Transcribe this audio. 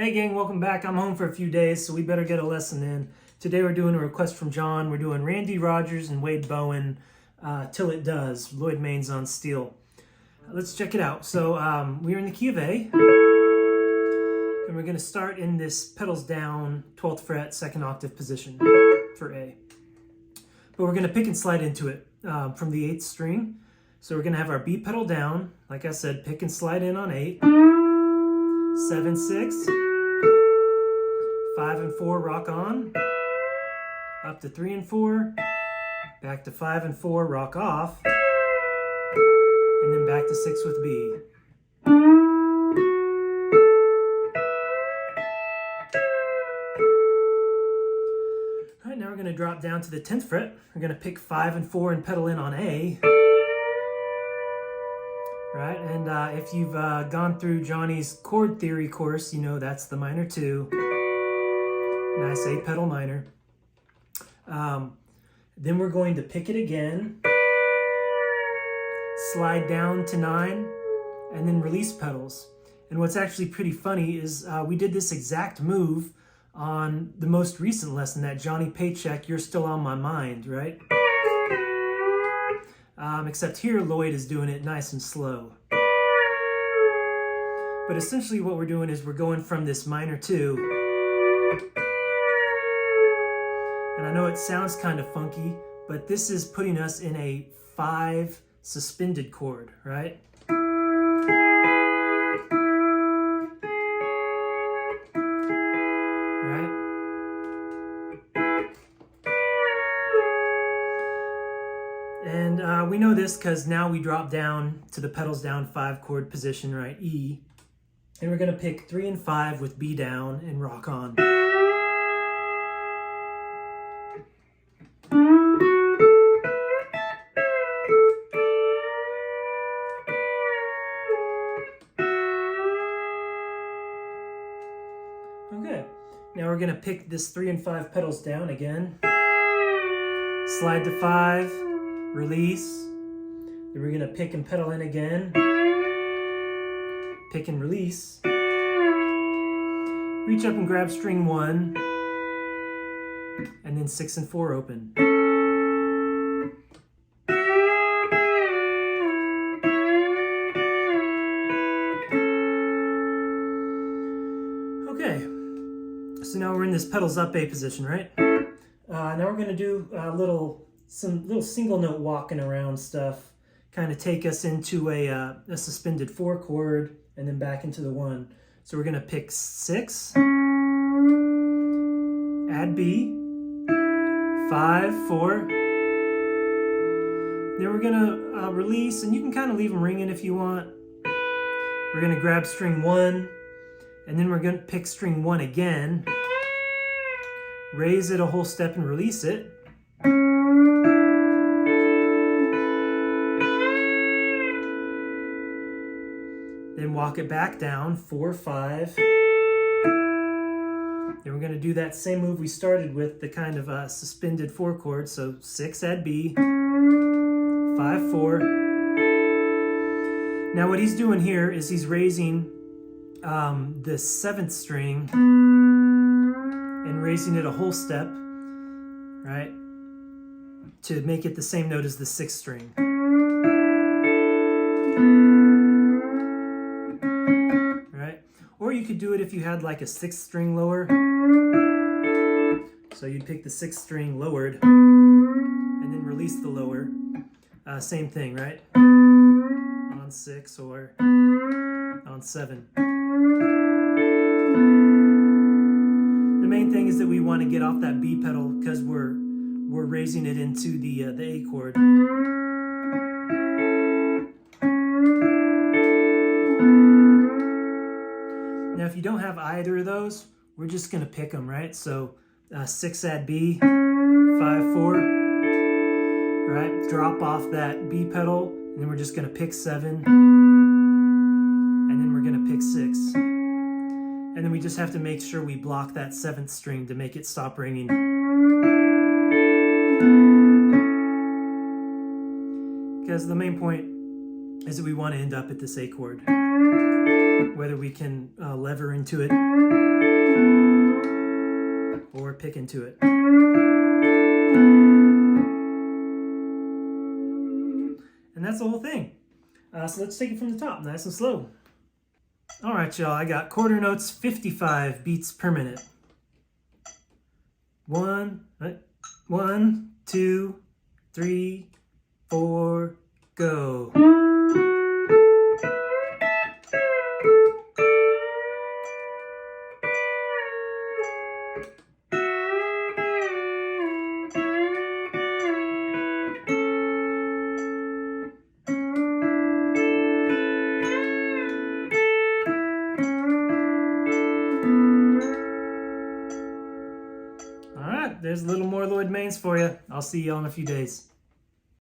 Hey gang, welcome back. I'm home for a few days, so we better get a lesson in. Today we're doing a request from John. We're doing Rogers and Wade Bowen, Till It Does, Lloyd Maines on steel. Let's check it out. So we're in the key of A, and we're going to start in this pedals down, 12th fret, 2nd octave position for A. But we're going to pick and slide into it from the 8th string. So we're going to have our B pedal down, like I said, pick and slide in on 8, 7, 6, 5 and 4, rock on, up to 3 and 4, back to 5 and 4, rock off, and then back to 6 with B. All right, now we're going to drop down to the 10th fret. We're going to pick 5 and 4 and pedal in on A. Right, and if you've gone through Johnny's chord theory course, you know that's the minor 2. Nice A pedal minor. Then we're going to pick it again, slide down to 9, and then release pedals. And what's actually pretty funny is we did this exact move on the most recent lesson, that Johnny Paycheck, You're Still on My Mind, right? Except here Lloyd is doing it nice and slow. But essentially what we're doing is we're going from this minor 2, and I know it sounds kind of funky, but this is putting us in a 5 suspended chord, right? Right? And we know this because now we drop down to the pedals down 5 chord position, right? E. And we're going to pick 3 and 5 with B down and rock on. Okay, now we're going to pick this 3 and 5 pedals down again. Slide to 5, release. Then we're going to pick and pedal in again. Pick and release. Reach up and grab string 1, and then 6 and 4 open. Okay, so now we're in this pedals up A position, right? Now we're going to do some little single note walking around stuff, kind of take us into a suspended 4 chord and then back into the 1. So we're going to pick 6, add B, 5, 4. Then we're going to release, and you can kind of leave them ringing if you want. We're going to grab string 1, and then we're going to pick string 1 again, raise it a whole step and release it. Then walk it back down, 4, 5. Then we're going to do that same move we started with, the kind of suspended 4 chord. So 6, add B, 5, 4. Now what he's doing here is he's raising the 7th string and raising it a whole step, right, to make it the same note as the 6th string. Or you could do it if you had like a 6th string lower. So you'd pick the 6th string lowered and then release the lower. Same thing, right? On 6 or on 7. The main thing is that we want to get off that B pedal because we're raising it into the A chord. Now, if you don't have either of those, we're just going to pick them, right? So 6, add B, 5, 4, right? Drop off that B pedal, and then we're just going to pick 7, and then we're going to pick 6. And then we just have to make sure we block that 7th string to make it stop ringing. Because the main point is that we want to end up at this A chord. Whether we can lever into it or pick into it. And that's the whole thing. So let's take it from the top, nice and slow. All right, y'all, I got quarter notes, 55 beats per minute. 1, 2, 3, 4, go. All right, there's a little more Lloyd Maines for you. I'll see y'all in a few days.